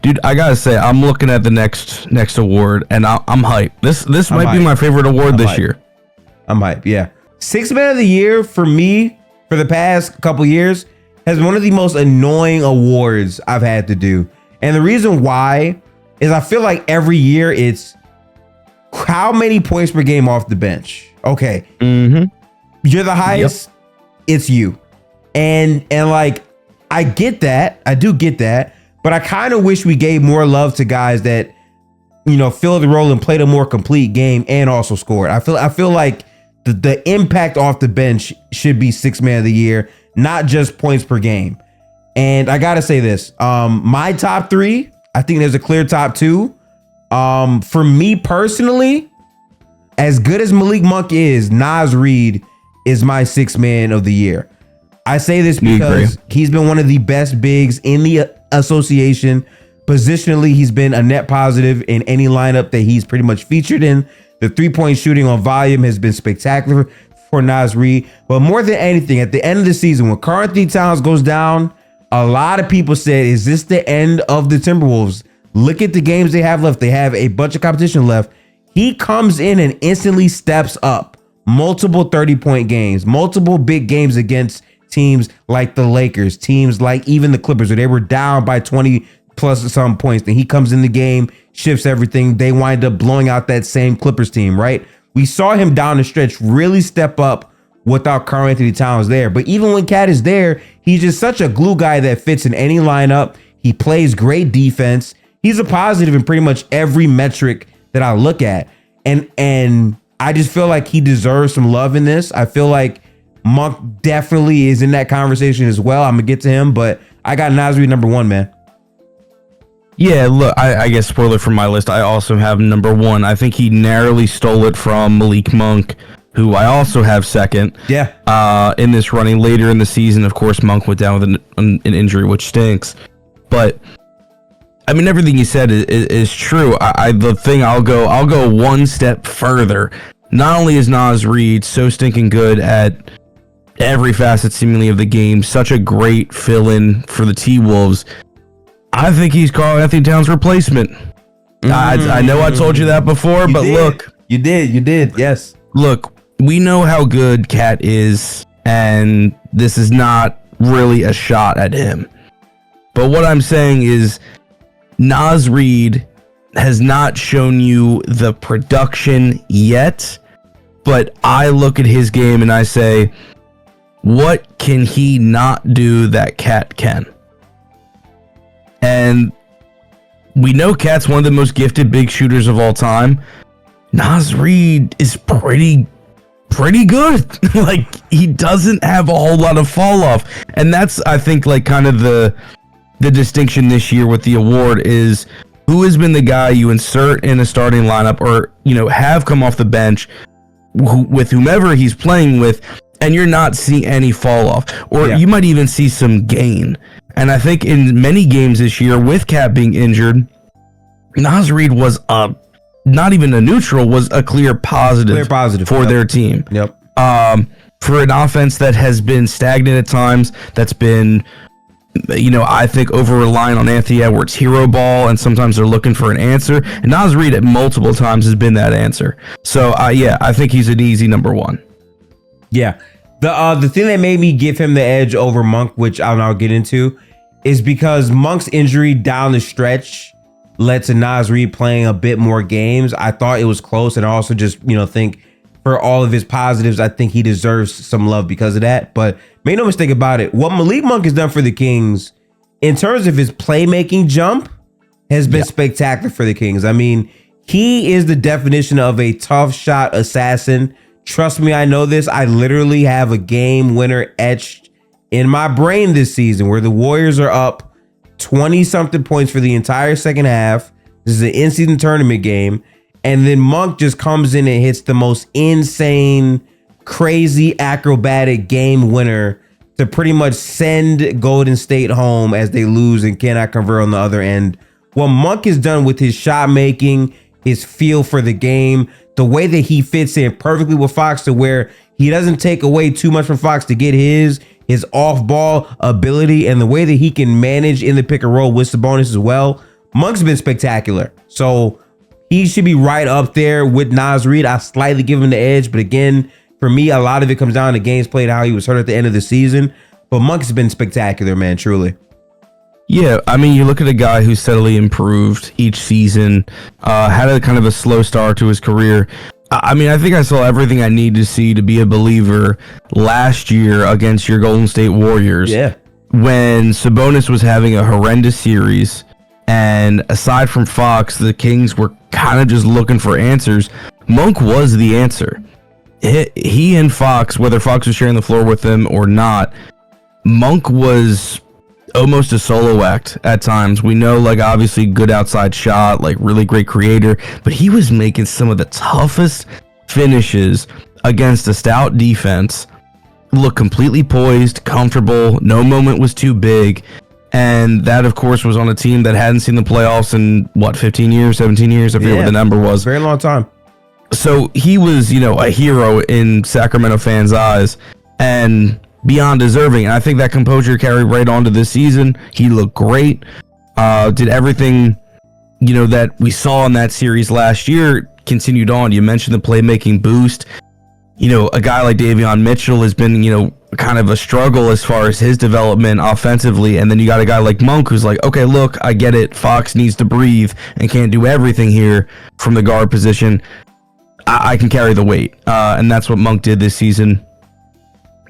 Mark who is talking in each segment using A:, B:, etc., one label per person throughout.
A: Dude, I gotta say, I'm looking at the next award, and I'm hyped. This might be my favorite award this year.
B: I'm hyped, yeah. Sixth Man of the Year for me, for the past couple years, has been one of the most annoying awards I've had to do. And the reason why is I feel like every year it's how many points per game off the bench. Okay. You're the highest. Yep. It's you. And like, I get that. I do get that. But I kind of wish we gave more love to guys that, you know, filled the role and played a more complete game and also scored. I feel like the impact off the bench should be Sixth Man of the Year, not just points per game. And I gotta say this, my top three, I think there's a clear top two. For me personally, as good as Malik Monk is, Naz Reid is my Sixth Man of the Year. I say this because he's been one of the best bigs in the association. Positionally, he's been a net positive in any lineup that he's pretty much featured in. The 3-point shooting on volume has been spectacular for Naz Reid. But more than anything, at the end of the season, when Karl Anthony Towns goes down, a lot of people said, is this the end of the Timberwolves? Look at the games they have left. They have a bunch of competition left. He comes in and instantly steps up. Multiple 30-point games, multiple big games against teams like the Lakers, teams like even the Clippers, where they were down by 20 plus some points. Then he comes in the game, shifts everything. They wind up blowing out that same Clippers team, right? We saw him down the stretch really step up without Karl Anthony Towns there. But even when Cat is there, he's just such a glue guy that fits in any lineup. He plays great defense. He's a positive in pretty much every metric that I look at. And I just feel like he deserves some love in this. I feel like Monk definitely is in that conversation as well. I'm gonna get to him, but I got Naz Reid number one, man.
A: Yeah, look, I guess spoiler for my list, I also have number one. I think he narrowly stole it from Malik Monk, who I also have second.
B: Yeah.
A: In this running later in the season, of course, Monk went down with an injury, which stinks. But I mean, everything you said is true. I'll go one step further. Not only is Naz Reid so stinking good at every facet seemingly of the game, such a great fill-in for the T-Wolves, I think he's Karl Anthony Towns' replacement. I know I told you that before, but look.
B: You did, yes.
A: Look, we know how good Cat is, and this is not really a shot at him. But what I'm saying is, Naz Reid has not shown you the production yet, but I look at his game and I say, what can he not do that Cat can? And we know Cat's one of the most gifted big shooters of all time. Naz Reid is pretty good. Like, he doesn't have a whole lot of fall off. And that's, I think, like kind of the distinction this year with the award is who has been the guy you insert in a starting lineup or, you know, have come off the bench with whomever he's playing with, and you're not seeing any fall off, or you might even see some gain. And I think in many games this year, with Cat being injured, Naz Reid was not even a neutral, was a clear positive for their team.
B: Yep.
A: For an offense that has been stagnant at times, that's been, you know, I think over-relying on Anthony Edwards' hero ball, and sometimes they're looking for an answer. And Naz Reid at multiple times has been that answer. So, I think he's an easy number one.
B: Yeah. The thing that made me give him the edge over Monk, which I'll get into, is because Monk's injury down the stretch led to Naz Reid playing a bit more games. I thought it was close, and I also just, you know, think for all of his positives, I think he deserves some love because of that. But make no mistake about it, what Malik Monk has done for the Kings in terms of his playmaking jump has been spectacular for the Kings. I mean, he is the definition of a tough shot assassin. Trust me, I know this. I literally have a game winner etched in my brain this season where the Warriors are up 20-something points for the entire second half. This is an in-season tournament game. And then Monk just comes in and hits the most insane, crazy, acrobatic game winner to pretty much send Golden State home as they lose and cannot convert on the other end. What Monk has done with his shot making, his feel for the game, the way that he fits in perfectly with Fox to where he doesn't take away too much from Fox to get his off-ball ability, and the way that he can manage in the pick and roll with Sabonis as well. Monk's been spectacular. So he should be right up there with Naz Reid. I slightly give him the edge, but again, for me, a lot of it comes down to games played, how he was hurt at the end of the season. But Monk's been spectacular, man, truly.
A: Yeah, I mean, you look at a guy who steadily improved each season, had a kind of a slow start to his career. I mean, I think I saw everything I need to see to be a believer last year against your Golden State Warriors.
B: Yeah.
A: When Sabonis was having a horrendous series, and aside from Fox, the Kings were kind of just looking for answers. Monk was the answer. He and Fox, whether Fox was sharing the floor with him or not, Monk was almost a solo act at times. We know, like, obviously good outside shot, like really great creator, but he was making some of the toughest finishes against a stout defense look completely poised, comfortable, no moment was too big. And that, of course, was on a team that hadn't seen the playoffs in, 15 years, 17 years? I forget what the number was.
B: Very long time.
A: So he was, a hero in Sacramento fans' eyes and beyond deserving. And I think that composure carried right on to this season. He looked great. Did everything, that we saw in that series last year continued on. You mentioned the playmaking boost. A guy like Davion Mitchell has been, kind of a struggle as far as his development offensively. And then you got a guy like Monk who's like, okay, look, I get it. Fox needs to breathe and can't do everything here from the guard position. I can carry the weight. And that's what Monk did this season.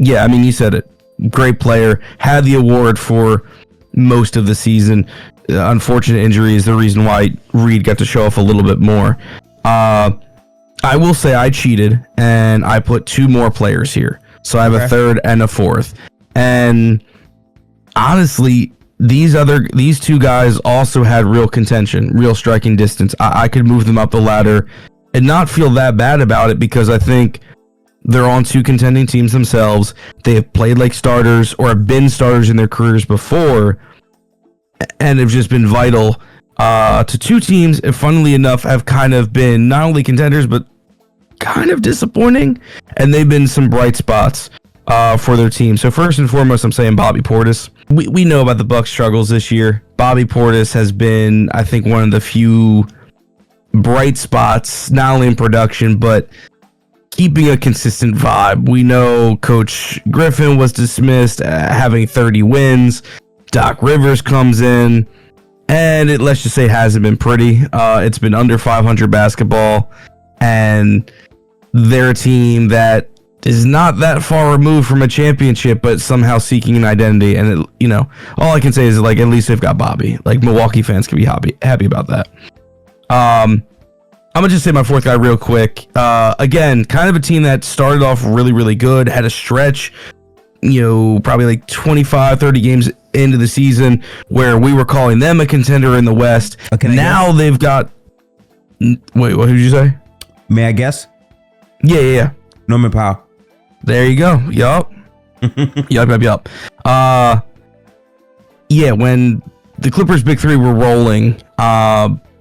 A: Yeah, I mean, you said it. Great player. Had the award for most of the season. Unfortunate injury is the reason why Reid got to show off a little bit more. I will say I cheated, and I put 2 more players here. So I have a third and a fourth. And honestly, these 2 guys also had real contention, real striking distance. I could move them up the ladder and not feel that bad about it because I think they're on 2 contending teams themselves. They have played like starters or have been starters in their careers before and have just been vital to 2 teams. And funnily enough, have kind of been not only contenders, but kind of disappointing. And they've been some bright spots for their team. So first and foremost, I'm saying Bobby Portis. We know about the Bucks' struggles this year. Bobby Portis has been, I think, one of the few bright spots, not only in production, but keeping a consistent vibe. We know Coach Griffin was dismissed, having 30 wins. Doc Rivers comes in, and it, let's just say, hasn't been pretty. It's been under 500 basketball, and they're a team that is not that far removed from a championship, but somehow seeking an identity. And all I can say is, like, at least they've got Bobby. Like, Milwaukee fans can be happy about that. I'm gonna just say my fourth guy real quick. Again, kind of a team that started off really, really good, had a stretch, probably like 25, 30 games into the season where we were calling them a contender in the West. Okay, now they've got. Wait, what did you say?
B: May I guess?
A: Yeah.
B: Norman Powell.
A: There you go. Yup. Yup. Yeah, when the Clippers' big 3 were rolling,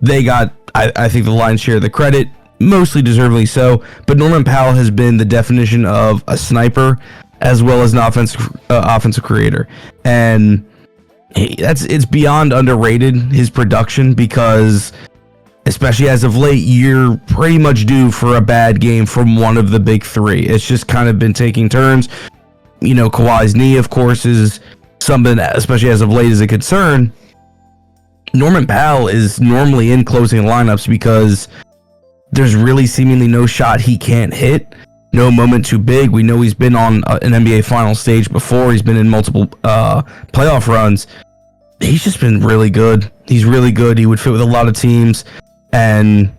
A: they got, I think, the lion's share of the credit, mostly deservedly so. But Norman Powell has been the definition of a sniper as well as an offensive creator, and it's beyond underrated, his production, because especially as of late, you're pretty much due for a bad game from one of the big 3. It's just kind of been taking turns. Kawhi's knee, of course, is something, especially as of late, is a concern. Norman Powell is normally in closing lineups because there's really seemingly no shot he can't hit, no moment too big. We know he's been on an NBA final stage before. He's been in multiple playoff runs. He's just been really good. He's really good. He would fit with a lot of teams. And,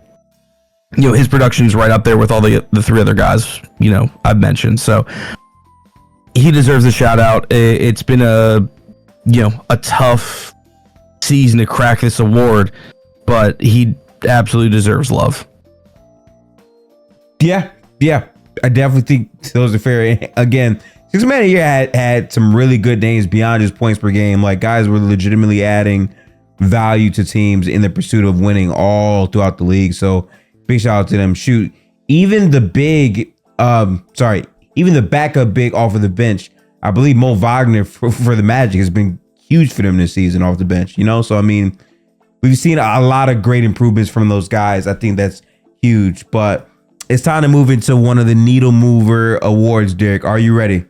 A: his production's right up there with all the 3 other guys, I've mentioned. So he deserves a shout out. It's been a tough season to crack this award, but he absolutely deserves love.
B: Yeah. I definitely think those are fair. Again, 6 Man of the Year had some really good names beyond just points per game. Like, guys were legitimately adding value to teams in the pursuit of winning all throughout the league. So big shout out to them. Shoot, even the backup big off of the bench, I believe Mo Wagner for the Magic has been huge for them this season off the bench. So I mean, We've seen a lot of great improvements from those guys. I think that's huge, but it's time to move into one of the needle mover awards, Derek. Are you ready?